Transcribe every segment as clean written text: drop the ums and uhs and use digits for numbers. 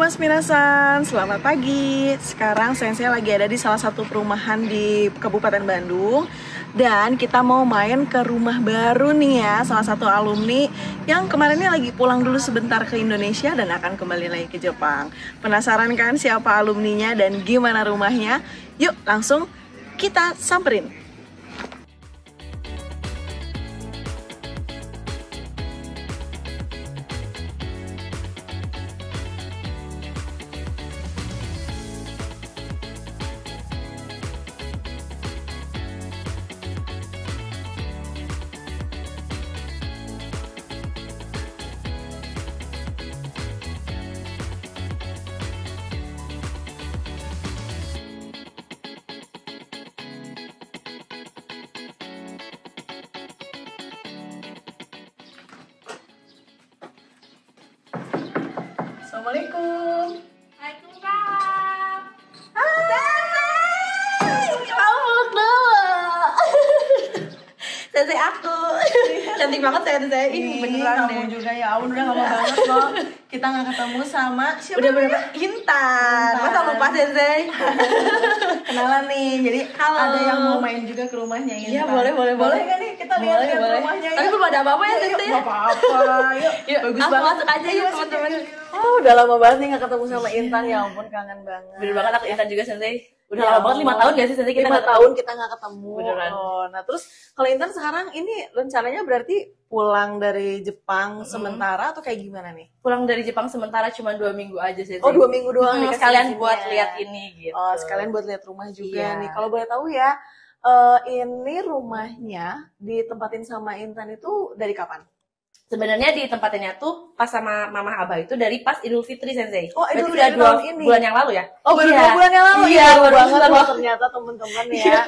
Mas Minasan, selamat pagi. Sekarang saya lagi ada di salah satu perumahan di Kabupaten Bandung. Dan kita mau main ke rumah baru nih ya, salah satu alumni yang kemarinnya lagi pulang dulu sebentar ke Indonesia dan akan kembali lagi ke Jepang. Penasaran kan siapa alumninya dan gimana rumahnya? Yuk langsung kita samperin. Assalamualaikum. Waalaikumsalam. Peluk dulu. Sensei aku. Cantik banget sensei. Ini beneran kamu deh. juga ya ampun, udah lama banget loh. Kita nggak ketemu sama siapa? Udah bener namanya? Intan. Masa lupa sensei? Kenalan nih. Jadi Halo. ada yang mau main juga ke rumahnya Intan. Iya, boleh. Boleh kan nih kita lihat Boleh, ke boleh. rumahnya. Tapi belum ada apa-apa ya, Sensei? Yuk, apa-apa. Yuk, bagus langsung banget. masuk aja yuk, masuk, teman-teman. yuk. Oh, udah lama banget nih nggak ketemu sama Intan. Ya ampun, kangen banget. Bener banget aku Intan juga sensei. Udah Ya lama banget 5 ampun. tahun gak sih sensei kita 5 nggak tahun kita nggak ketemu. Beneran. Oh, nah terus kalau Intan sekarang ini rencananya berarti pulang dari Jepang sementara atau kayak gimana nih? pulang dari Jepang sementara cuma 2 minggu aja sensei. Oh, 2 minggu doang dikasih sekalian izinnya. buat lihat ini gitu. Oh, sekalian buat lihat rumah juga Iya. nih. Kalau boleh tahu ya, ini rumahnya ditempatin sama Intan itu dari kapan? Sebenarnya di tempatnya tuh pas sama Mama Abah itu dari pas Idul Fitri sensei. Oh, Idul Berarti udah Fitri 2 tahun ini. bulan yang lalu ya? Oh, baru Iya. 2 bulan yang lalu. Iya, baru banget banget loh ternyata teman-teman ya. Iya.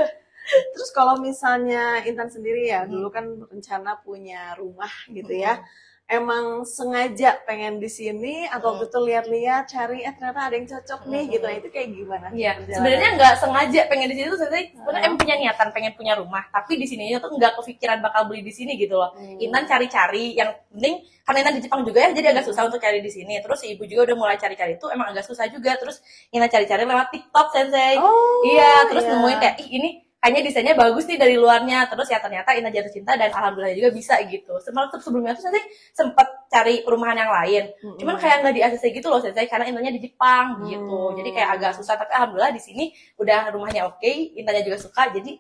Terus kalau misalnya Intan sendiri ya, dulu kan rencana punya rumah gitu ya. Emang sengaja pengen di sini atau waktu itu lihat-lihat cari ternyata ada yang cocok nih gitu. Nah, itu kayak gimana? Iya, perjalanannya? sebenarnya nggak sengaja pengen di sini tuh sensei. Sebenarnya emang punya niatan pengen punya rumah, tapi di sininya tuh nggak kepikiran bakal beli di sini gitu loh. Intan cari-cari, yang penting karena Intan di Jepang juga ya, jadi agak susah untuk cari di sini. Terus si ibu juga udah mulai cari-cari itu emang agak susah juga. Terus Intan cari-cari lewat TikTok sensei. Oh, Iya, terus iya. nemuin kayak ih ini kayaknya desainnya bagus nih dari luarnya. Terus ya ternyata Intan jatuh cinta dan alhamdulillah juga bisa gitu. Sebelumnya tuh sensei sempet cari perumahan yang lain. Cuman kayak nggak di ACC gitu loh sensei, karena Intannya di Jepang gitu. Jadi kayak agak susah, tapi alhamdulillah di sini udah rumahnya oke, Intannya juga suka. Jadi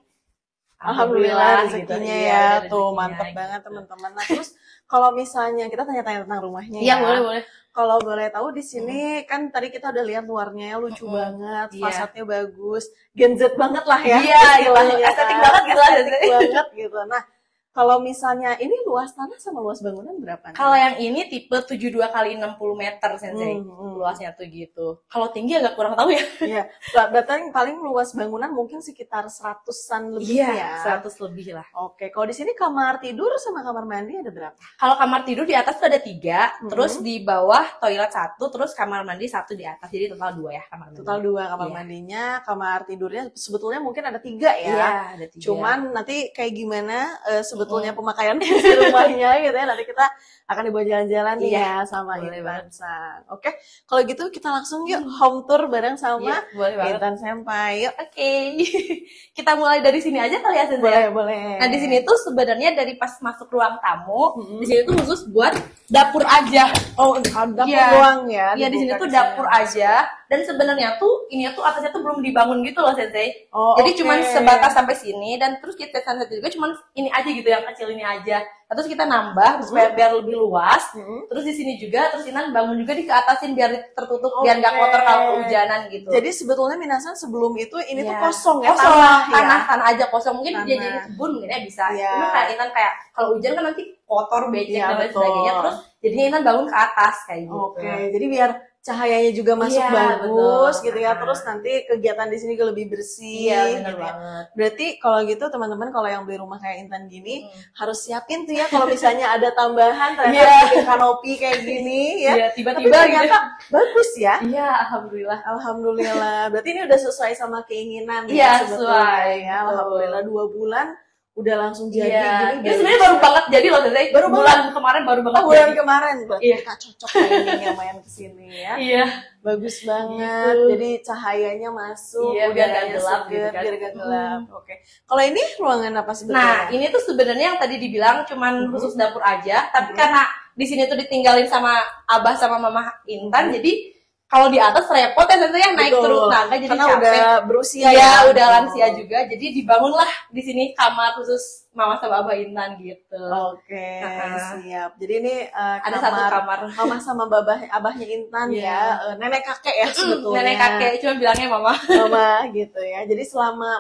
Alhamdulillah gitu. rezekinya Iya, ya, ada tuh rezekinya mantep gitu. banget teman-teman. Nah terus kalau misalnya kita tanya-tanya tentang rumahnya Iya, ya, boleh. kalau boleh tahu di sini kan tadi kita udah lihat luarnya lucu banget, Iya. fasadnya bagus, Gen Z banget lah ya, Iya, istilahnya gitu. Estetik kan. banget gitu lah, Estetik Sensei. banget gitu. Nah kalau misalnya ini luas tanah sama luas bangunan berapa nih? Kalau yang ini tipe 72 kali 60 meter sensei. Luasnya tuh gitu. Kalau tinggi agak kurang tahu ya. Iya, berarti paling luas bangunan mungkin sekitar 100-an lebih ya. 100 lebih lah. Oke, kalau di sini kamar tidur sama kamar mandi ada berapa? Kalau kamar tidur di atas tuh ada 3, terus di bawah toilet 1, terus kamar mandi 1 di atas. Jadi total 2 ya kamar mandi. Total 2 kamar Iya. mandinya, kamar tidurnya sebetulnya mungkin ada 3 ya. Iya, ada 3. Cuman nanti kayak gimana sebetulnya pemakaian fungsi rumahnya gitu ya. Nanti kita akan dibawa jalan-jalan nih Iya, ya sama boleh Intan San. Oke, kalau gitu kita langsung yuk home tour bareng sama Iya, boleh banget. Intan Senpai. Yuk. Oke. Kita mulai dari sini aja kali ya, Sensei. Boleh, boleh. Nah, di sini tuh sebenarnya dari pas masuk ruang tamu, di sini tuh khusus buat dapur aja. Oh, dapur Iya. doang ya. Iya, di sini dibuka tuh ke dapur sana. aja. Dan sebenarnya tuh ini tuh atasnya tuh belum dibangun gitu loh, Sensei. Oh, Jadi oke. cuman sebatas sampai sini, dan terus kita sana juga cuman ini aja gitu, yang kecil ini aja. Nah, terus kita nambah supaya biar lebih luas. Terus di sini juga, terus Inan bangun juga di ke atasin biar tertutup, biar nggak Oke. kotor kalau kehujanan gitu. Jadi sebetulnya Minasan sebelum itu ini tuh Iya. kosong ya, Kosong, tanah ya. tanah aja kosong. Mungkin Tanah. jadi kebun mungkin ya bisa. Iya. Cuma kayak Inan kayak kalau hujan kan nanti kotor, becek Iya, dan lain betul. sebagainya. Terus jadinya Inan bangun ke atas kayak gitu. Oke, jadi biar cahayanya juga masuk Iya, bagus betul. gitu ya. Terus nanti kegiatan di sini juga lebih bersih. Iya, benar gitu ya. banget. Berarti kalau gitu teman-teman kalau yang beli rumah kayak Intan gini harus siapin tuh ya kalau misalnya ada tambahan ternyata Iya. bikin kanopi kayak gini ya. Iya, Tapi tiba-tiba ternyata bagus ya. Iya, alhamdulillah. Alhamdulillah. Berarti ini udah sesuai sama keinginan Iya, ya sebetulnya sesuai, ya. betul. Alhamdulillah 2 bulan udah langsung jadi Iya. gini. Ini sebenarnya baru banget jadi loh Sensei. Baru bulan kemarin baru banget. bulan kemarin berarti Iya. kita cocok timingnya main kesini ya. Iya. Bagus banget. Gitu. Jadi cahayanya masuk, Iya, biar gak udaranya gelap seger, gitu kan. biar gak gelap. Oke. Kalau ini ruangan apa sebetulnya? Nah, ini tuh sebenarnya yang tadi dibilang cuman khusus dapur aja, tapi karena di sini tuh ditinggalin sama Abah sama Mama Intan, jadi kalau di atas repot ya Sensei ya naik Betul. turun tangga jadi karena capek. udah berusia Iya, ya. udah lansia juga. Jadi dibangunlah di sini kamar khusus Mama sama Abah Intan gitu. Oke, Nah. siap. Jadi ini Ada satu kamar. Mama sama abahnya Intan Iya. ya, nenek kakek ya sebetulnya. Nenek kakek cuma bilangnya Mama. Mama gitu ya. Jadi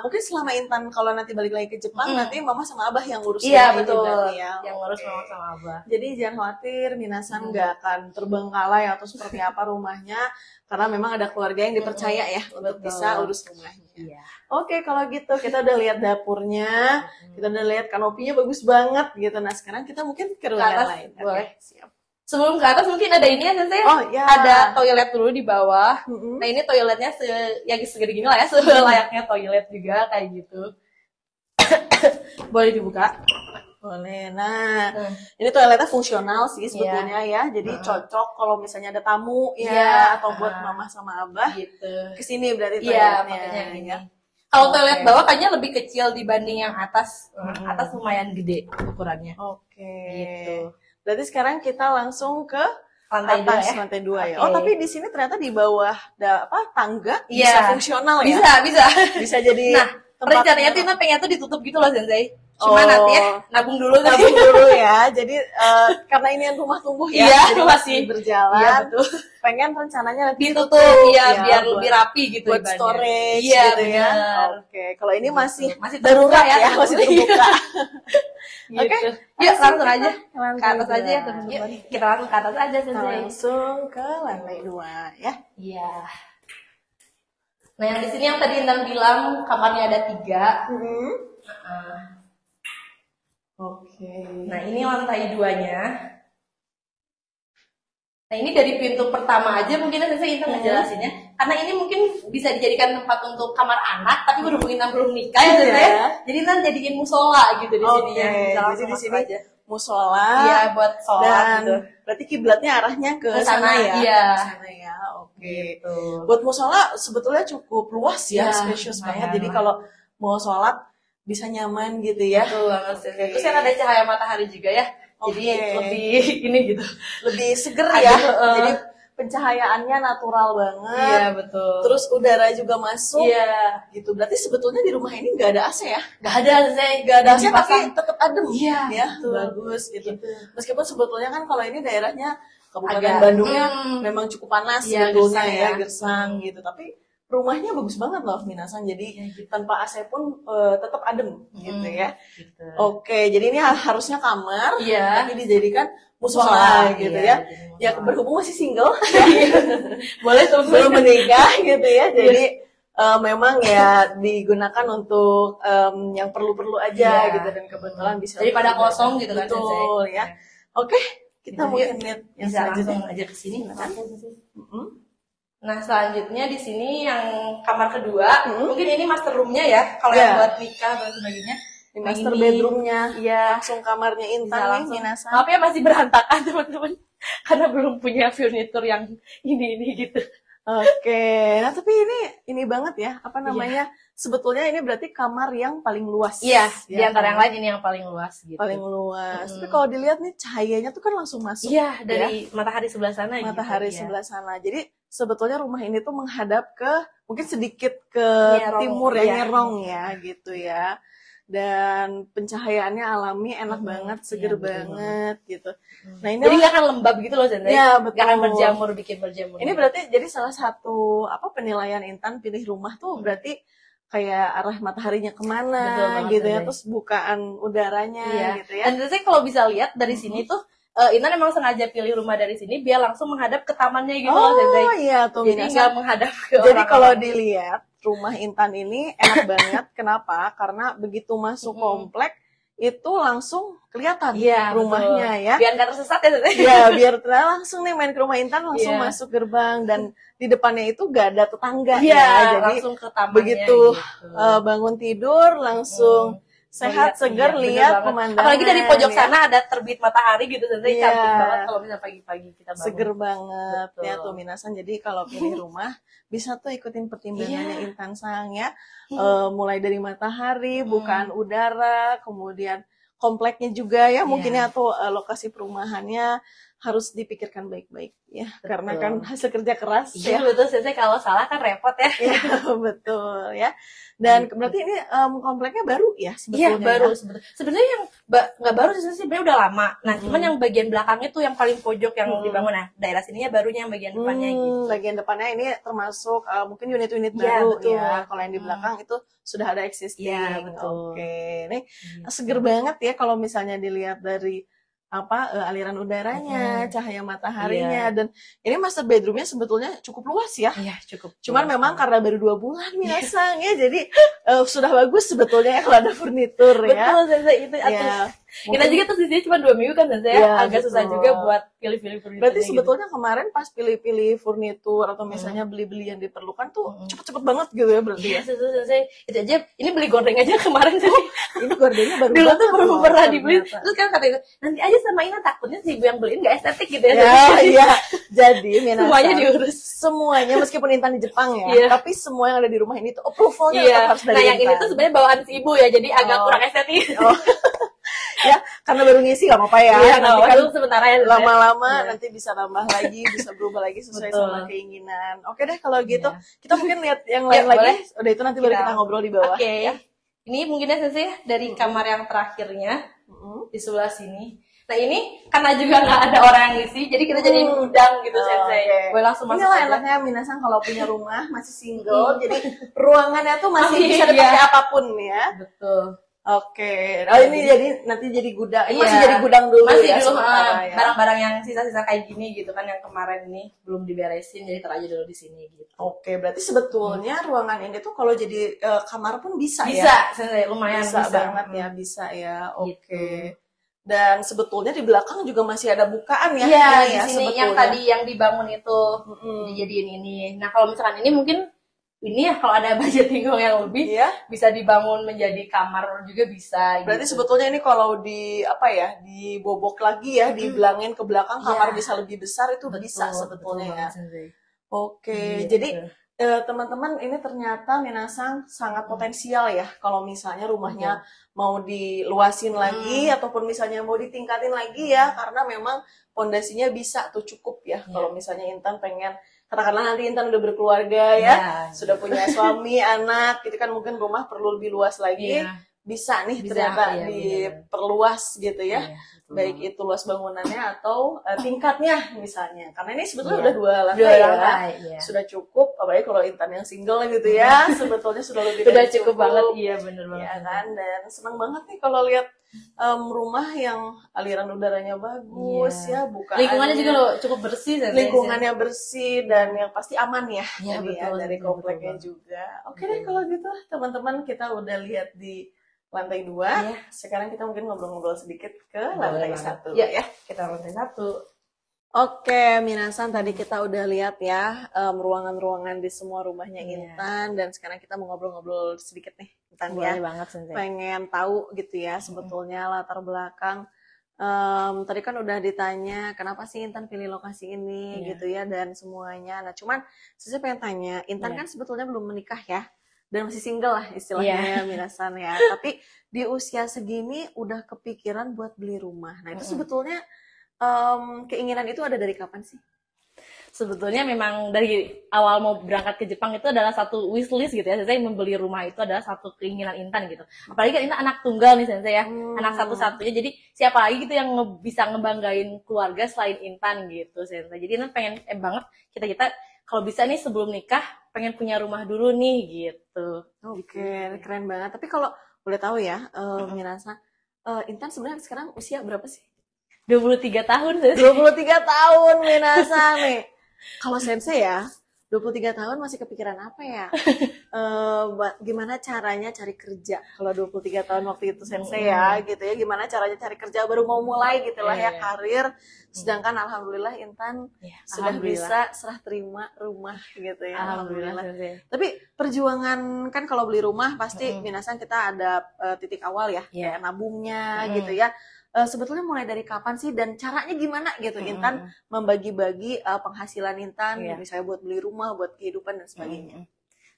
mungkin selama Intan kalau nanti balik lagi ke Jepang nanti Mama sama Abah yang ngurus Iya, rumah ini betul. berarti ya. Yang ngurus Oke. Mama sama Abah. Jadi jangan khawatir, Minasan nggak akan terbengkalai atau seperti apa rumahnya, karena memang ada keluarga yang dipercaya ya untuk Betul. bisa urus rumahnya. Iya. Oke, kalau gitu kita udah lihat dapurnya, kita udah lihat kanopinya bagus banget gitu. Nah sekarang kita mungkin ke ruangan atas, lain. Oke, boleh. siap. Sebelum ke atas mungkin ada ini ya Sensei. Oh ya. Ada toilet dulu di bawah. Mm-mm. Nah ini toiletnya yang segede gini lah ya, selayaknya toilet juga kayak gitu. Boleh dibuka. Boleh. Nah, ini toiletnya fungsional sih sebetulnya ya. Jadi cocok kalau misalnya ada tamu ya, Iya. atau buat Mama sama Abah Gitu. kesini berarti Iya, toiletnya. makanya yang ini. ya. Kalau Oke. toilet bawah kayaknya lebih kecil dibanding yang atas. Atas lumayan gede ukurannya. Oke. Gitu. Berarti sekarang kita langsung ke Lantai dua atas, ya. lantai 2 ya. Oke. Oh, tapi di sini ternyata di bawah tangga Iya. bisa fungsional ya. Bisa. Bisa jadi Nah, rencananya tuh Ina pengen tuh ditutup gitu loh Sensei. Cuma nanti ya nabung dulu kan. Nabung dulu ya. Jadi karena ini yang rumah tumbuh ya, Iya, jadi masih berjalan. Iya, betul. Pengen rencananya nanti Ditutup ya, biar buat- lebih rapi gitu buat ibaratnya. storage Iya, gitu ya. benar. Oke, kalau ini masih Masih darurat terbuka ya, masih terbuka. Gitu. Oke, Yuk langsung aja ke lantai ke atas aja ya dua. teman-teman. Yuk, kita langsung ke atas aja Kita Sensei. langsung ke lantai 2 ya. Iya. Nah yang di sini yang tadi Intan bilang kamarnya ada 3. Oke. Nah ini lantai 2-nya. Nah ini dari pintu pertama aja mungkin saya Intan ngejelasinnya. Karena ini mungkin bisa dijadikan tempat untuk kamar anak, tapi berhubung Intan belum nikah ya Sensei. Iya. Jadi Intan jadiin musola gitu di sini Oke, ya. Bisa jadi langsung di masuk sini aja. musola. Iya buat sholat Dan gitu. berarti kiblatnya arahnya ke Ke sana, sana ya. iya. Ke sana ya. Oke. Gitu. Buat musola sebetulnya cukup luas ya, Iya, spacious lumayan banget. Jadi lah. kalau mau sholat bisa nyaman gitu ya. Betul banget Sensei. Terus yang ada cahaya matahari juga ya. Jadi Oke. lebih ini gitu. Lebih seger Aduh, ya. Jadi pencahayaannya natural banget. Iya betul. Terus udara juga masuk. Iya. Gitu. Berarti sebetulnya di rumah ini nggak ada AC ya? Gak ada Sensei. Nggak ada AC Dipasang. tapi tetap adem. Iya, Ya, betul. bagus gitu. Gitu. Meskipun sebetulnya kan kalau ini daerahnya Kabupaten Agak, Bandungnya memang cukup panas Iya, sebetulnya gersang ya, ya. gersang gitu. Tapi rumahnya bagus banget loh Minasan. Jadi Iya, gitu. tanpa AC pun tetap adem gitu ya. Gitu. Oke, jadi ini harusnya kamar, Iya. tapi dijadikan musola Musola, gitu iya, ya. jadi Ya musola. berhubung masih single, Boleh tuh. belum menikah gitu ya. Jadi memang ya digunakan untuk yang perlu-perlu aja Iya. gitu, dan kebetulan bisa Daripada kosong gitu kan, betul Sensei. ya. Oke, kita Gitu, mungkin yuk. lihat yang Bisa selanjutnya. langsung aja ke sini kan. Mm-mm. Nah selanjutnya di sini yang kamar kedua, mungkin ini master roomnya ya, kalau Iya. yang buat nikah dan sebagainya. Ini Nah, master ini- bedroomnya, Iya. langsung kamarnya Bisa Intan nih langsung. Minasan. Maaf ya masih berantakan teman-teman, karena belum punya furnitur yang ini gitu. Oke, nah tapi ini banget ya, apa namanya? Sebetulnya ini berarti kamar yang paling luas. Iya, di ya, antara yang lain ini yang paling luas gitu. paling luas. Tapi kalau dilihat nih cahayanya tuh kan langsung masuk. Iya, dari matahari sebelah sana Matahari gitu. sebelah sana. Jadi sebetulnya rumah ini tuh menghadap ke mungkin sedikit ke Nyerong, timur ya, iya. nyerong ya gitu ya. Dan pencahayaannya alami, enak banget, seger iya, betul banget gitu. Nah ini Jadi nggak akan lembab gitu loh Sensei. Iya, betul. Nggak akan berjamur, bikin berjamur. ini berarti jadi salah satu apa penilaian Intan pilih rumah tuh berarti kayak arah mataharinya Betul kemana banget, gitu ya, Sensei. terus bukaan udaranya Iya. gitu ya. Dan Sensei kalau bisa lihat dari sini tuh, Intan emang sengaja pilih rumah dari sini biar langsung menghadap ke tamannya gitu loh Sensei. Oh iya tuh Jadi Minasan. nggak menghadap ke Jadi orang-orang. kalau dilihat rumah Intan ini enak banget. Kenapa? Karena begitu masuk komplek itu langsung kelihatan Iya, rumahnya betul. ya. Biar nggak tersesat ya Sensei. Ya biar langsung nih main ke rumah Intan langsung Iya. masuk gerbang, dan di depannya itu gak ada tetangga Iya, ya. Jadi langsung ke tamannya begitu gitu. bangun tidur langsung sehat, segar, bener lihat banget. pemandangan. Apalagi dari pojok ya. sana ada terbit matahari gitu, sensei, Iya. cantik banget kalau misalnya pagi-pagi kita bangun. Seger banget. Betul. Ya tuh minasan, jadi kalau pilih rumah bisa tuh ikutin pertimbangannya Iya. Intan Sang ya. Mulai dari matahari, bukaan udara, kemudian kompleknya juga ya, mungkinnya atau lokasi perumahannya harus dipikirkan baik-baik ya. Betul. Karena kan hasil kerja keras Iya ya. betul, sensei, kalau salah kan repot ya. Iya, betul ya. Dan berarti ini kompleknya baru ya Iya sebetulnya. baru, ya? sebenarnya yang nggak baru sih, sebenarnya udah lama. Nah cuman yang bagian belakangnya tuh yang paling pojok yang dibangun, nah daerah sininya barunya yang bagian depannya gitu. Bagian depannya ini termasuk mungkin unit-unit Iya, baru betul. ya. Kalau yang di belakang itu sudah ada existing. Iya, betul. Oke, ini Gitu. seger banget ya kalau misalnya dilihat dari aliran udaranya, cahaya mataharinya, dan ini master bedroomnya sebetulnya cukup luas ya. Iya cukup. Cuman memang karena baru 2 bulan minasang ya, jadi sudah bagus sebetulnya ya kalau ada furnitur ya. Betul, sensei, itu Ya, kita juga tuh sini cuma 2 minggu kan, sensei, Iya, agak susah betul. juga buat pilih-pilih furnitur. Berarti sebetulnya kemarin pas pilih-pilih furnitur atau misalnya beli-beli yang diperlukan tuh cepet-cepet banget gitu ya berarti Iya, ya. sensei, itu aja, ini beli gordeng aja kemarin sih. Ini gordennya baru Dulu tuh banget belum loh, pernah dibeli, ternyata. terus kan kata itu nanti aja sama Ina, takutnya si ibu yang beliin nggak estetik gitu ya. Ya, iya. Jadi minasan, Semuanya diurus. semuanya meskipun Intan di Jepang ya, Iya. tapi semua yang ada di rumah ini tuh approvalnya Iya. tetap harus dari Nah yang ini Intan. tuh sebenarnya bawaan si ibu ya, jadi agak kurang estetik. Oh. Ya, karena baru ngisi gak apa-apa ya. Iya, Nanti nah, kan itu sementara ya. lama-lama Iya. nanti bisa nambah lagi, bisa berubah lagi sesuai Betul. sama keinginan. Oke deh kalau gitu, Iya. kita mungkin lihat yang Yuk, lain lagi. boleh. Udah itu nanti baru kita ngobrol di bawah. Oke. Ya. Ini mungkinnya sensei dari kamar yang terakhirnya Mm-mm. di sebelah sini. Nah ini karena juga nggak ada orang yang ngisi, jadi kita jadiin gudang gitu, sensei. Oke. Boleh langsung masuk Inilah aja. enaknya minasan kalau punya rumah masih single, jadi ruangannya tuh masih Masih, bisa dipakai iya. apapun ya. Betul. Oke. Oh ini jadi nanti jadi gudang. Ini masih Iya. jadi gudang dulu Masih ya dulu sementara ya. barang-barang yang sisa-sisa kayak gini gitu kan, yang kemarin ini belum diberesin, jadi teraja dulu di sini gitu. Oke, berarti sebetulnya ruangan ini tuh kalau jadi kamar pun bisa, ya. Bisa, sensei, lumayan Bisa banget ya, bisa ya. Oke. Dan sebetulnya di belakang juga masih ada bukaan ya. Iya, ini di ya, sini sebetulnya. yang tadi yang dibangun itu dijadiin ini. Nah, kalau misalkan ini mungkin ini ya, kalau ada budget tinggal yang lebih, Iya. bisa dibangun menjadi kamar juga bisa. Berarti gitu. sebetulnya ini kalau di dibobok lagi ya, dibelangin ke belakang kamar Iya. bisa lebih besar itu Betul, bisa sebetulnya betul ya. banget, sensei. Oke, Gitu. jadi teman-teman ini ternyata Minasang sangat potensial ya kalau misalnya rumahnya mau diluasin lagi ataupun misalnya mau ditingkatin lagi ya, karena memang pondasinya bisa tuh cukup ya. Kalau misalnya Intan pengen, katakanlah nanti Intan udah berkeluarga ya, sudah punya suami, anak, gitu kan mungkin rumah perlu lebih luas lagi. Iya. Bisa nih Bisa, ternyata iya, diperluas gitu ya. Iya, betul Baik banget. itu luas bangunannya atau tingkatnya misalnya. Karena ini sebetulnya Iya. udah 2 lantai Dua ya. lantai, iya. Sudah cukup, apalagi kalau Intan yang single gitu ya, sebetulnya sudah lebih Udah dari cukup banget, iya bener banget. Ya kan, dan senang banget nih kalau lihat rumah yang aliran udaranya bagus Iya. ya, bukaannya, Lingkungannya juga loh cukup bersih, sensei. lingkungannya bersih dan yang pasti aman ya, Iya, ini ya, betul, dari betul, kompleknya betul. juga. Oke deh kalau gitu teman-teman, kita udah lihat di lantai 2. Iya. Sekarang kita mungkin ngobrol-ngobrol sedikit ke Boleh lantai banget. 1 Ya, ya. kita lantai 1. Oke, Minasan, tadi kita udah lihat ya ruangan-ruangan di semua rumahnya Iya. Intan, dan sekarang kita mau ngobrol-ngobrol sedikit nih Intan ya. Boleh banget, sensei. Pengen tahu gitu ya sebetulnya latar belakang. Tadi kan udah ditanya kenapa sih Intan pilih lokasi ini Iya. gitu ya, dan semuanya. Nah cuman saya pengen tanya, Intan Iya. kan sebetulnya belum menikah ya, dan masih single lah istilahnya ya, Minasan ya. Tapi di usia segini udah kepikiran buat beli rumah. Nah itu sebetulnya keinginan itu ada dari kapan sih? Sebetulnya memang dari awal mau berangkat ke Jepang itu adalah satu wishlist gitu ya, sensei. Membeli rumah itu adalah satu keinginan Intan gitu. Apalagi kan Intan anak tunggal nih, sensei ya, anak satu-satunya. Jadi siapa lagi gitu yang bisa ngebanggain keluarga selain Intan gitu, sensei. Jadi Intan pengen banget kita kalau bisa nih sebelum nikah pengen punya rumah dulu nih gitu. Oke, keren banget. Tapi kalau boleh tahu ya, Minasa, Intan sebenarnya sekarang usia berapa sih? 23 tahun, sensei. 23 tahun Minasa nih. Kalau sensei ya, 23 tahun masih kepikiran apa ya? Gimana caranya cari kerja? Kalau 23 tahun waktu itu sensei ya gitu ya, gimana caranya cari kerja, baru mau mulai gitu lah ya karir. Sedangkan alhamdulillah Intan sudah bisa serah terima rumah gitu ya. Alhamdulillah. Tapi perjuangan kan kalau beli rumah pasti minasan kita ada titik awal ya, kayak nabungnya gitu ya. Sebetulnya mulai dari kapan sih dan caranya gimana gitu Intan membagi-bagi penghasilan Intan misalnya buat beli rumah, buat kehidupan dan sebagainya.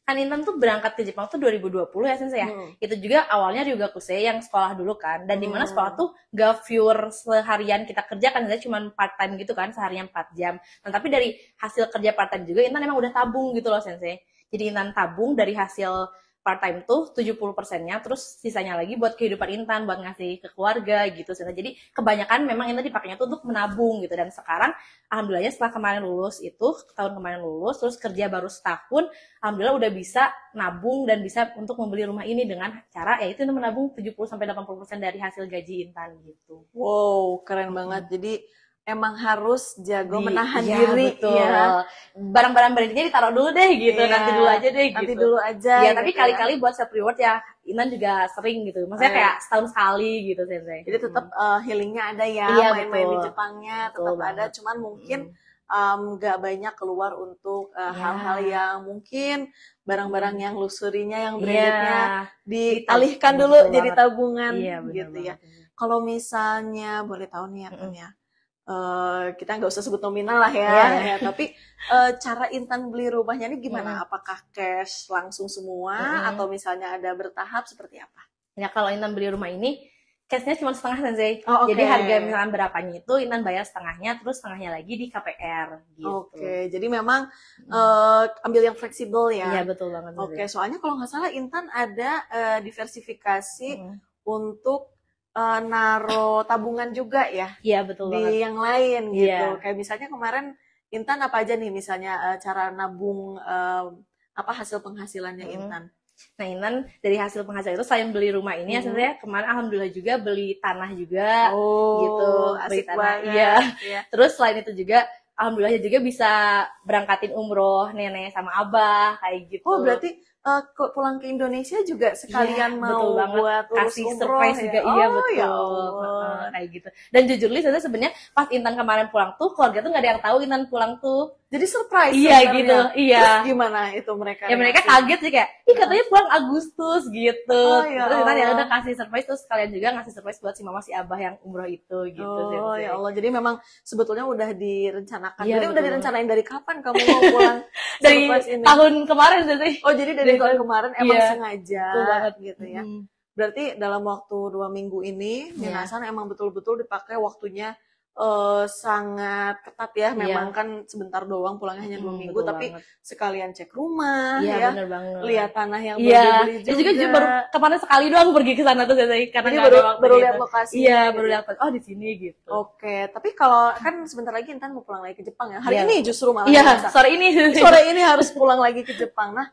Kan Intan tuh berangkat ke Jepang tuh 2020 ya Sensei ya. Itu juga awalnya Ryugakusei yang sekolah dulu kan, dan dimana sekolah tuh gak pure seharian kita kerja kan, Sensei cuma part time gitu kan, seharian 4 jam. Nah tapi dari hasil kerja part time juga Intan emang udah tabung gitu loh Sensei. Jadi Intan tabung dari hasil part time tuh 70%-nya, terus sisanya lagi buat kehidupan Intan, buat ngasih ke keluarga gitu. Jadi kebanyakan memang Intan dipakainya tuh untuk menabung gitu. Dan sekarang alhamdulillahnya setelah kemarin lulus itu, tahun kemarin lulus, terus kerja baru setahun, alhamdulillah udah bisa nabung dan bisa untuk membeli rumah ini dengan cara yaitu menabung 70-80% dari hasil gaji Intan gitu. Wow, keren banget. Jadi emang harus jago menahan diri. Betul. Ya. Barang-barang brandingnya ditaruh dulu deh gitu, nanti dulu aja deh nanti gitu. dulu aja. Ya, tapi gitu kali-kali buat self reward ya Intan juga sering gitu. Maksudnya kayak setahun sekali gitu Sensei. Jadi tetap healingnya ada ya, main-main di Jepangnya tetap ada, cuman mungkin nggak banyak keluar untuk hal-hal yang mungkin barang-barang yang luxury-nya, yang brandednya dialihkan dulu jadi tabungan gitu ya. Kalau misalnya boleh tahu nih ya kan ya, kita nggak usah sebut nominal lah ya, tapi cara Intan beli rumahnya ini gimana? Apakah cash langsung semua atau misalnya ada bertahap seperti apa? Ya kalau Intan beli rumah ini cashnya cuma setengah Sensei. Jadi harga misalnya berapanya itu Intan bayar setengahnya, terus setengahnya lagi di KPR gitu. Jadi memang ambil yang fleksibel ya. Iya betul banget. Soalnya kalau nggak salah Intan ada diversifikasi untuk naro tabungan juga ya. Iya betul banget. Di yang lain gitu. Kayak misalnya kemarin Intan apa aja nih misalnya cara nabung apa hasil penghasilannya Intan? Nah Intan dari hasil penghasilan itu selain beli rumah ini ya sebenarnya kemarin alhamdulillah juga beli tanah juga gitu. Beli tanah. Iya. Terus selain itu juga alhamdulillah juga bisa berangkatin umroh nenek sama abah kayak gitu. Oh berarti pulang ke Indonesia juga sekalian mau buat kasih umroh surprise juga. Iya betul. Kayak gitu. Dan jujur li sebenarnya pas Intan kemarin pulang tuh keluarga tuh nggak ada yang tahu Intan pulang tuh. Jadi surprise. Iya gitu. Iya. Terus gimana itu mereka? Ya mereka kaget sih kayak, ih katanya pulang Agustus gitu. Terus Intan ya udah kasih surprise, terus kalian juga ngasih surprise buat si mama si abah yang umroh itu gitu. Ya Allah. Jadi memang sebetulnya udah direncanakan. Jadi udah direncanain dari kapan kamu mau pulang? Dari tahun kemarin sih. Oh jadi dari tahun kemarin emang sengaja gitu ya. Berarti dalam waktu 2 minggu ini minasan emang betul-betul dipakai waktunya sangat ketat ya. Memang kan sebentar doang pulangnya hanya 2 minggu, tapi sekalian cek rumah ya, lihat tanah yang beli juga. Itu juga baru kemarin sekali doang pergi ke sana tuh saya karena baru lihat lokasi. Iya baru lihat di sini gitu. Tapi kalau kan sebentar lagi Intan mau pulang lagi ke Jepang ya. Hari ini justru malah. Iya sore ini harus pulang lagi ke Jepang. Nah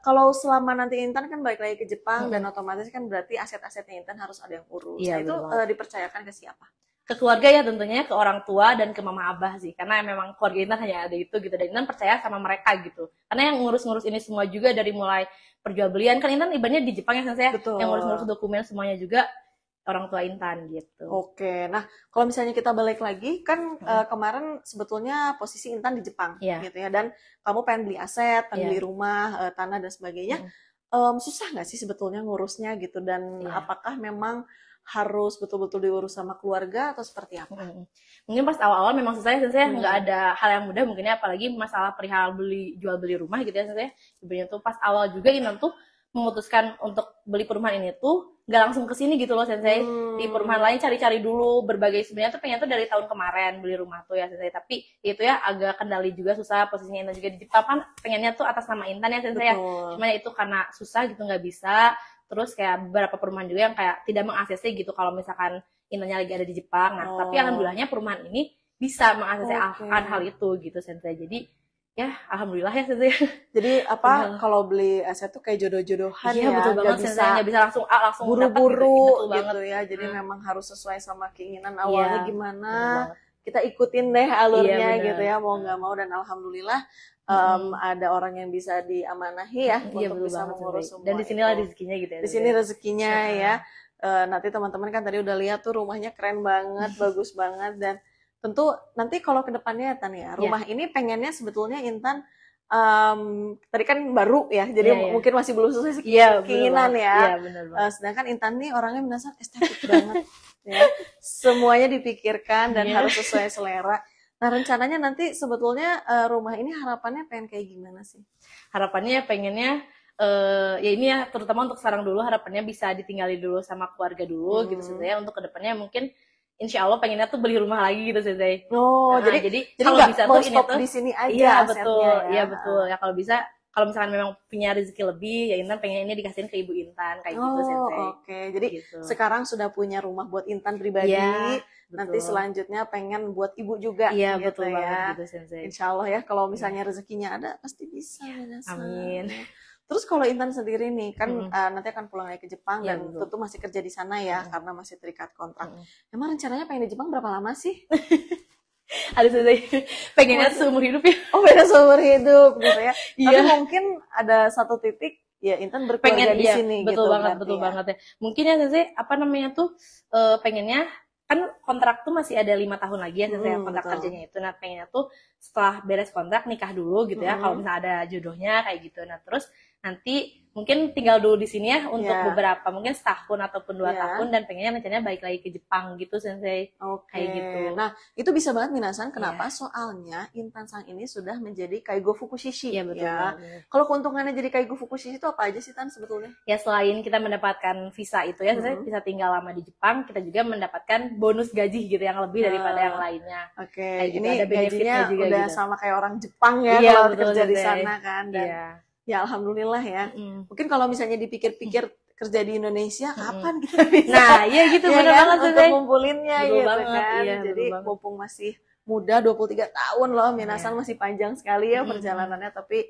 kalau selama nanti Intan kan balik lagi ke Jepang dan otomatis kan berarti aset-asetnya Intan harus ada yang urus. Nah itu dipercayakan ke siapa? Ke keluarga ya tentunya, ke orang tua dan ke mama abah sih, karena memang keluarga Intan hanya ada itu gitu, dan Intan percaya sama mereka gitu, karena yang ngurus-ngurus ini semua juga dari mulai perjualbelian kan Intan ibaratnya di Jepang ya saya, yang ngurus-ngurus dokumen semuanya juga orang tua Intan gitu. Nah kalau misalnya kita balik lagi kan kemarin sebetulnya posisi Intan di Jepang gitu ya, dan kamu pengen beli aset, pengen beli rumah, tanah dan sebagainya, susah nggak sih sebetulnya ngurusnya gitu, dan apakah memang harus betul-betul diurus sama keluarga atau seperti apa? Mungkin pas awal-awal memang saya nggak ada hal yang mudah mungkinnya, apalagi masalah perihal jual beli rumah gitu ya saya. Sebenarnya tuh pas awal juga Intan tuh memutuskan untuk beli perumahan ini tuh nggak langsung ke sini gitu loh Sensei. Di perumahan lain cari-cari dulu berbagai, sebenarnya tuh pengen tuh dari tahun kemarin beli rumah tuh ya Sensei, tapi itu ya agak kendali juga, susah posisinya Intan juga di Jepang kan pengennya tuh atas nama Intan ya Sensei ya. Cuma itu karena susah gitu nggak bisa. Terus kayak beberapa perumahan juga yang kayak tidak meng-ACC gitu kalau misalkan Intannya lagi ada di Jepang. Nah, tapi alhamdulillahnya perumahan ini bisa meng-ACC akan hal itu gitu Sensei. Jadi ya alhamdulillah ya Sensei. Jadi kalau beli aset tuh kayak jodoh-jodohan ya. Iya betul banget Sensei, nggak bisa langsung buru-buru gitu ya. Jadi memang harus sesuai sama keinginan awalnya gimana. kita ikutin deh alurnya Iya, gitu benar. ya, mau nggak mau. Dan alhamdulillah ada orang yang bisa diamanahi ya Iya, untuk betul bisa banget mengurus Sensei. Dan semua di sinilah itu. rezekinya gitu ya Di sini Sensei. rezekinya ya. Nanti teman-teman kan tadi udah lihat tuh rumahnya keren banget, bagus banget. Dan tentu nanti kalau ke depannya Tan ya, rumah ini pengennya sebetulnya Intan tadi kan baru ya, jadi Iya, iya. mungkin masih belum sesuai sih Iya, bener keinginan banget. ya. Iya, bener banget. Sedangkan Intan nih orangnya merasa estetik banget ya. Semuanya dipikirkan dan Iya. harus sesuai selera. Nah, rencananya nanti sebetulnya rumah ini harapannya pengen kayak gimana sih? Harapannya pengennya ya ini ya, terutama untuk sekarang dulu harapannya bisa ditinggali dulu sama keluarga dulu gitu Sensei. Untuk kedepannya mungkin insya Allah pengennya tuh beli rumah lagi gitu Sensei. Oh, jadi kalau nggak bisa mau tuh ini stop tuh di sini aja iya asetnya betul, ya. iya betul. Ya kalau bisa, kalau misalkan memang punya rezeki lebih, ya Intan pengen ini dikasihin ke Ibu Intan kayak gitu Sensei. Oke. Jadi Gitu. sekarang sudah punya rumah buat Intan pribadi. Iya, Nanti betul. selanjutnya pengen buat ibu juga Iya, gitu betul ya. banget gitu Sensei. Insya Allah ya, kalau misalnya rezekinya ada pasti bisa. Amin. Terus kalau Intan sendiri nih kan nanti akan pulang lagi ke Jepang Iya, dan betul. tentu masih kerja di sana ya karena masih terikat kontrak. Emang rencananya pengen di Jepang berapa lama sih? Ada Sensei pengennya seumur hidup ya. Oh, beda seumur hidup gitu ya. Iya. Tapi mungkin ada satu titik ya Intan berkeluarga di iya, sini betul gitu. banget, berarti betul ya. banget ya. Mungkin ya Sensei, apa namanya tuh pengennya kan kontrak tuh masih ada 5 tahun lagi ya Sensei, kontrak betul. kerjanya itu. Nah pengennya tuh setelah beres kontrak nikah dulu gitu ya, kalau misalnya ada jodohnya kayak gitu. Nah terus nanti mungkin tinggal dulu di sini ya untuk Iya. beberapa, mungkin setahun ataupun 2 Iya. tahun, dan pengennya rencananya balik lagi ke Jepang gitu Sensei. Oke. Kayak gitu. Nah, itu bisa banget minasan kenapa? Soalnya Intan Sang ini sudah menjadi Kaigo Fukushishi. Iya, betul ya. banget. Kalau keuntungannya jadi Kaigo Fukushishi itu apa aja sih Tan sebetulnya? Ya selain kita mendapatkan visa itu ya, Sensei, bisa tinggal lama di Jepang, kita juga mendapatkan bonus gaji gitu yang lebih daripada yang lainnya. Oke, Kayak gitu, ini ada benefitnya gajinya juga udah gitu. sama kayak orang Jepang ya Iya, kalau betul, kerja di Sensei. sana kan. Dan Iya. ya alhamdulillah ya. Mungkin kalau misalnya dipikir-pikir kerja di Indonesia kapan kita bisa? Nah, iya gitu, ya bener kan? banget Untuk Sensei. ngumpulinnya Betul gitu banget, kan. iya, Jadi betul banget. mumpung masih muda 23 tahun loh, minasan masih panjang sekali ya perjalanannya, tapi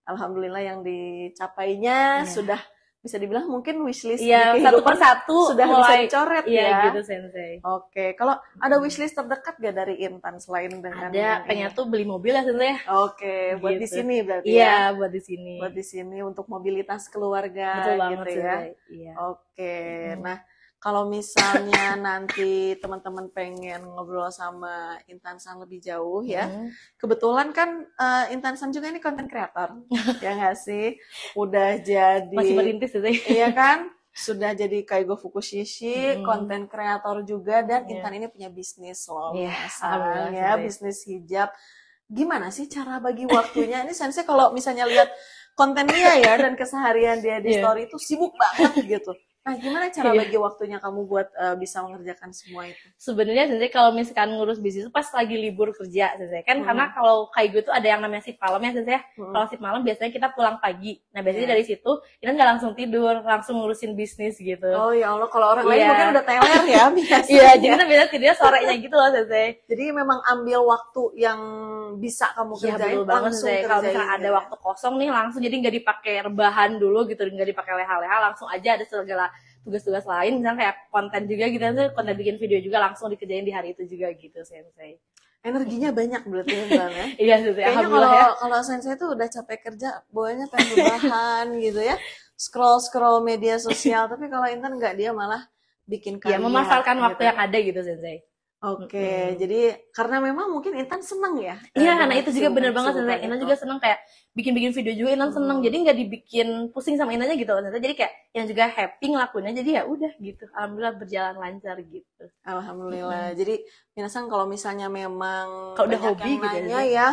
alhamdulillah yang dicapainya sudah bisa dibilang mungkin wishlist Iya, di satu kehidupan persatu sudah bisa mulai dicoret iya, ya. gitu Sensei. Oke, kalau ada wishlist terdekat gak dari Intan selain dengan Ada, pengen tuh beli mobil ya Sensei. Oke, buat di Gitu. sini berarti Iya, ya. buat di sini. Buat di sini untuk mobilitas keluarga Betul banget gitu ya. Sensei. Iya. Oke. Nah, kalau misalnya nanti teman-teman pengen ngobrol sama Intan San lebih jauh ya. Kebetulan kan Intan San juga ini konten kreator. Ya nggak sih? Udah jadi Masih merintis Sensei. iya kan? Sudah jadi Kaigo Fukushishi, konten kreator juga, dan Intan ini punya bisnis loh. Iya, San, alhamdulillah, ya, Sensei. bisnis hijab. Gimana sih cara bagi waktunya? Ini Sensei kalau misalnya lihat konten dia ya dan keseharian dia di Iya. story itu sibuk banget gitu. Nah, gimana cara bagi waktunya kamu buat bisa mengerjakan semua itu? Sebenarnya Sensei kalau misalkan ngurus bisnis itu pas lagi libur kerja Sensei kan, karena kalau kayak gitu ada yang namanya shift malam ya Sensei. Kalau shift malam biasanya kita pulang pagi. Nah biasanya dari situ kita nggak langsung tidur, langsung ngurusin bisnis gitu. Oh ya Allah, kalau orang lain Iya. mungkin udah teler ya biasa. Iya, jadi kita biasanya tidurnya sorenya gitu loh Sensei. Jadi memang ambil waktu yang bisa kamu Iya, kerjain betul banget langsung Sensei. Kalau kerjain. misalnya ada ya. waktu kosong nih langsung, jadi nggak dipakai rebahan dulu gitu, nggak dipakai leha-leha, langsung aja ada segala tugas-tugas lain, misalnya kayak konten juga gitu, konten bikin video juga langsung dikerjain di hari itu juga gitu Sensei. Energinya banyak berarti Intan ya. Iya Sensei, Kayaknya alhamdulillah ya. kalau Sensei tuh udah capek kerja, bawaannya pengen rebahan gitu ya. Scroll media sosial, tapi kalau Intan nggak, dia malah bikin Iya, karya. memanfaatkan waktu gitu. yang ada gitu Sensei. Oke, jadi karena memang mungkin Intan seneng ya. Iya, dengan karena itu juga bener banget kesibukan Sensei. Intan itu. juga seneng kayak bikin-bikin video juga, Intan seneng. Jadi nggak dibikin pusing sama Intannya gitu Sensei. Jadi kayak yang juga happy ngelakuinnya, jadi ya udah gitu. Alhamdulillah berjalan lancar gitu. Alhamdulillah. Jadi minasan kalau misalnya memang Kalau udah banyak hobi yang gitu ya, nanya Zai. ya,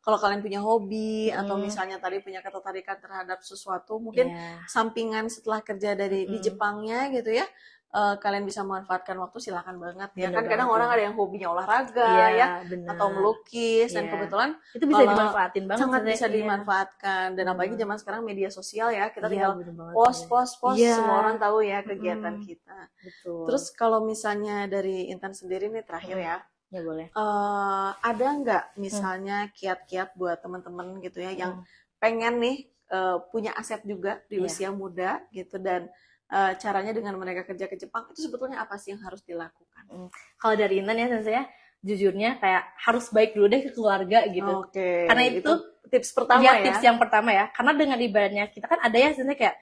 kalau kalian punya hobi atau misalnya tadi punya ketertarikan terhadap sesuatu, mungkin Iya. sampingan setelah kerja di Jepangnya gitu ya, kalian bisa memanfaatkan waktu, silakan banget ya. Bener Kan kadang banget, orang ya. ada yang hobinya olahraga Iya, ya, bener. atau melukis, dan Iya. kebetulan Itu bisa kalau dimanfaatin banget sangat Sensei. bisa Iya. dimanfaatkan. Dan apalagi zaman sekarang media sosial ya, kita Iya, tinggal bener banget, post, Iya. semua orang tahu ya kegiatan kita. Betul. Terus kalau misalnya dari Intan sendiri nih terakhir ya, ya boleh. ada nggak misalnya kiat-kiat buat teman-teman gitu ya yang pengen nih punya aset juga di Iya. usia muda gitu, dan caranya dengan mereka kerja ke Jepang itu sebetulnya apa sih yang harus dilakukan? Kalau dari Intan ya Sensei ya, jujurnya kayak harus baik dulu deh ke keluarga gitu. Oke. Karena itu tips pertama ya, ya. tips yang pertama ya. Karena dengan ibaratnya kita kan ada ya sebenarnya kayak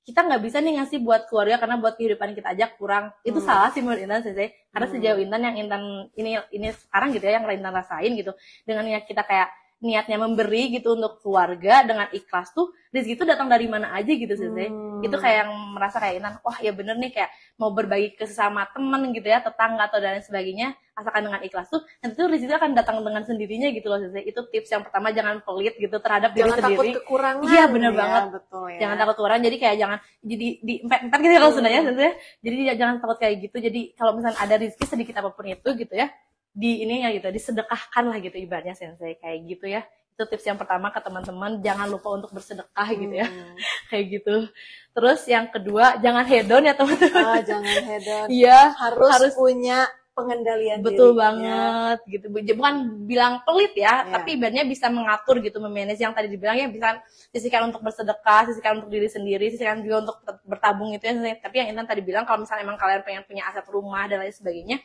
kita nggak bisa nih ngasih buat keluarga karena buat kehidupan kita aja kurang. Itu salah sih menurut Intan sensei. Karena sejauh Intan yang Intan ini sekarang gitu ya, yang Intan rasain gitu, dengan kita kayak niatnya memberi gitu untuk keluarga dengan ikhlas tuh rezeki itu datang dari mana aja gitu sensei. Itu kayak yang merasa kayak Intan, wah ya bener nih, kayak mau berbagi ke sesama teman gitu ya, tetangga atau dan sebagainya, asalkan dengan ikhlas tuh nanti tuh rezeki akan datang dengan sendirinya gitu loh sensei. Itu tips yang pertama, jangan pelit gitu terhadap diri sendiri. Jangan takut kekurangan. Iya bener banget. Betul ya. Jangan takut kekurangan, jadi kayak jangan jadi di empat gitu ya kalau sebenarnya sensei. Jadi jangan takut kayak gitu. Jadi kalau misalnya ada rezeki sedikit apapun itu gitu ya, di ini ya gitu, disedekahkan lah gitu ibaratnya sensei, kayak gitu ya. Itu tips yang pertama ke teman-teman, jangan lupa untuk bersedekah gitu ya. Kayak gitu. Terus yang kedua, jangan hedon ya teman-teman. Jangan hedon. Iya, harus punya pengendalian betul diri, banget ya. Gitu. Bukan bilang pelit ya, tapi ibaratnya bisa mengatur gitu, memanage yang tadi dibilang ya, bisa sisihkan untuk bersedekah, sisihkan untuk diri sendiri, sisihkan juga untuk bertabung gitu ya. Tapi yang Intan tadi bilang, kalau misalnya emang kalian pengen punya aset rumah dan lain sebagainya,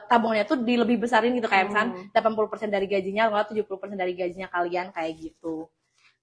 tabungannya tuh lebih besarin gitu, kayak misalnya 80% dari gajinya atau 70% dari gajinya kalian, kayak gitu.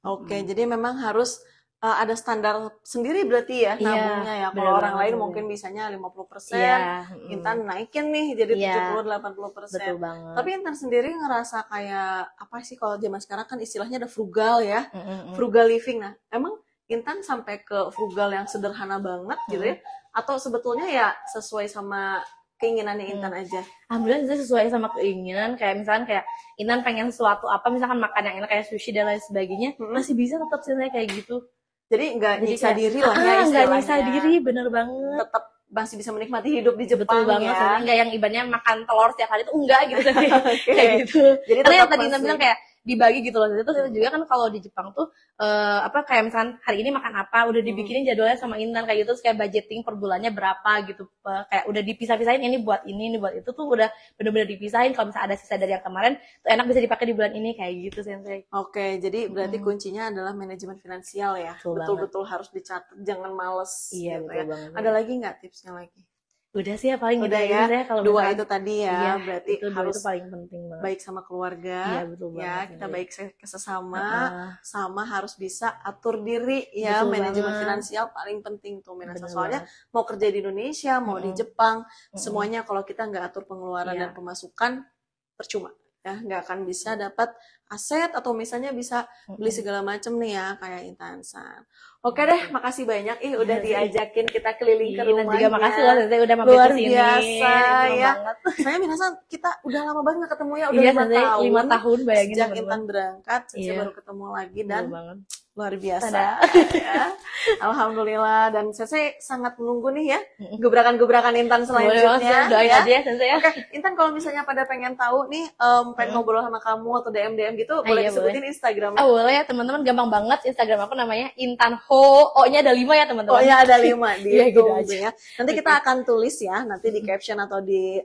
Oke, jadi memang harus ada standar sendiri berarti ya nabungnya ya. Kalau orang lain mungkin bisanya 50%, Intan naikin nih jadi 70-80%. Betul banget. Tapi Intan sendiri ngerasa kayak apa sih, kalau zaman sekarang kan istilahnya ada frugal ya, frugal living. Nah, emang Intan sampai ke frugal yang sederhana banget gitu ya? Atau sebetulnya ya sesuai sama keinginannya Intan aja? Alhamdulillah sesuai sama keinginan. Kayak misalkan kayak Intan pengen sesuatu apa, misalkan makan yang enak kayak sushi dan lain sebagainya, masih bisa tetap sih kayak gitu. Jadi nggak nyiksa diri lah ya istilahnya. Nggak nyiksa diri, bener banget. Tetap masih bisa menikmati hidup di Jepang. Betul banget, ya. Enggak yang ibaratnya makan telur setiap hari itu enggak gitu. Kayak gitu. Jadi karena yang tadi Intan bilang kayak dibagi gitu loh. Itu juga kan kalau di Jepang tuh kayak misalkan hari ini makan apa, udah dibikinin jadwalnya sama Intan kayak gitu, terus kayak budgeting per bulannya berapa gitu, kayak udah dipisah-pisahin, ini buat buat itu tuh udah bener-bener dipisahin. Kalau misalnya ada sisa dari yang kemarin tuh enak bisa dipakai di bulan ini, kayak gitu sensei. Oke, jadi berarti kuncinya adalah manajemen finansial ya. Betul-betul harus dicatat, jangan males. Iya, gitu betul ya. banget. Ada lagi nggak tipsnya lagi? Udah sih ya paling udah gitu ya. Kalau dua misalkan, itu tadi ya, iya, berarti itu harus itu paling penting banget. Baik sama keluarga, iya, betul banget, ya kita iya. baik ke sesama, sama harus bisa atur diri ya. Betul manajemen banget. Finansial paling penting tuh Minasa. Soalnya banget. Mau kerja di Indonesia, mau di Jepang, semuanya kalau kita nggak atur pengeluaran dan pemasukan, percuma ya, nggak akan bisa dapat aset atau misalnya bisa beli segala macam nih ya kayak Intan-san. Oke deh, makasih banyak udah diajakin kita keliling ke rumahnya. Juga makasih loh Sensei udah mampir luar ke sini. Biasa ya. Saya Minasan kita udah lama banget gak ketemu ya, udah 5 tahun. Bayangin sejak Intan berangkat, saya baru ketemu lagi dan luar biasa. Ya. Alhamdulillah, dan Sensei sangat menunggu nih ya gebrakan-gebrakan Intan selanjutnya. Doain aja ya Sensei ya. Oke, Intan kalau misalnya pada pengen tahu nih pengen ngobrol sama kamu atau DM gitu, boleh disebutin Instagramnya? Boleh ya teman-teman, gampang banget. Instagram aku namanya Intan Ho, O-nya ada 5 ya teman-teman. O-nya ada 5 di gitu aja ya. Nanti kita akan tulis ya, nanti di caption atau di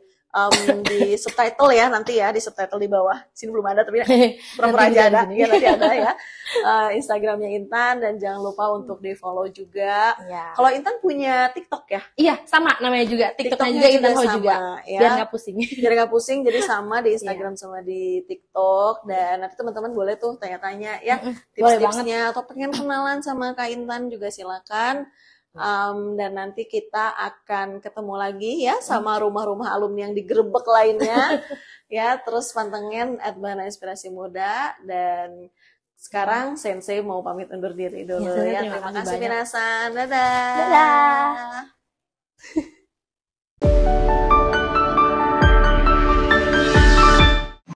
subtitle ya, nanti ya di subtitle di bawah. Sini belum ada tapi pura-pura aja ada. Ya, nanti ada ya. Instagramnya Intan, dan jangan lupa untuk di follow juga. Ya. Kalau Intan punya TikTok ya? Iya, sama namanya juga. TikToknya juga Intan Ho juga. Ya. Biar nggak pusing. Biar nggak pusing, jadi sama di Instagram sama di TikTok. Dan nanti teman-teman boleh tuh tanya-tanya ya tips-tipsnya, atau pengen kenalan sama Kak Intan juga silakan. Dan nanti kita akan ketemu lagi ya sama rumah-rumah alumni yang digerebek lainnya. Ya, terus pantengin @Bahana Inspirasi Muda. Dan sekarang Sensei mau pamit undur diri dulu ya. Terima kasih Minasan. Dadah. Dadah.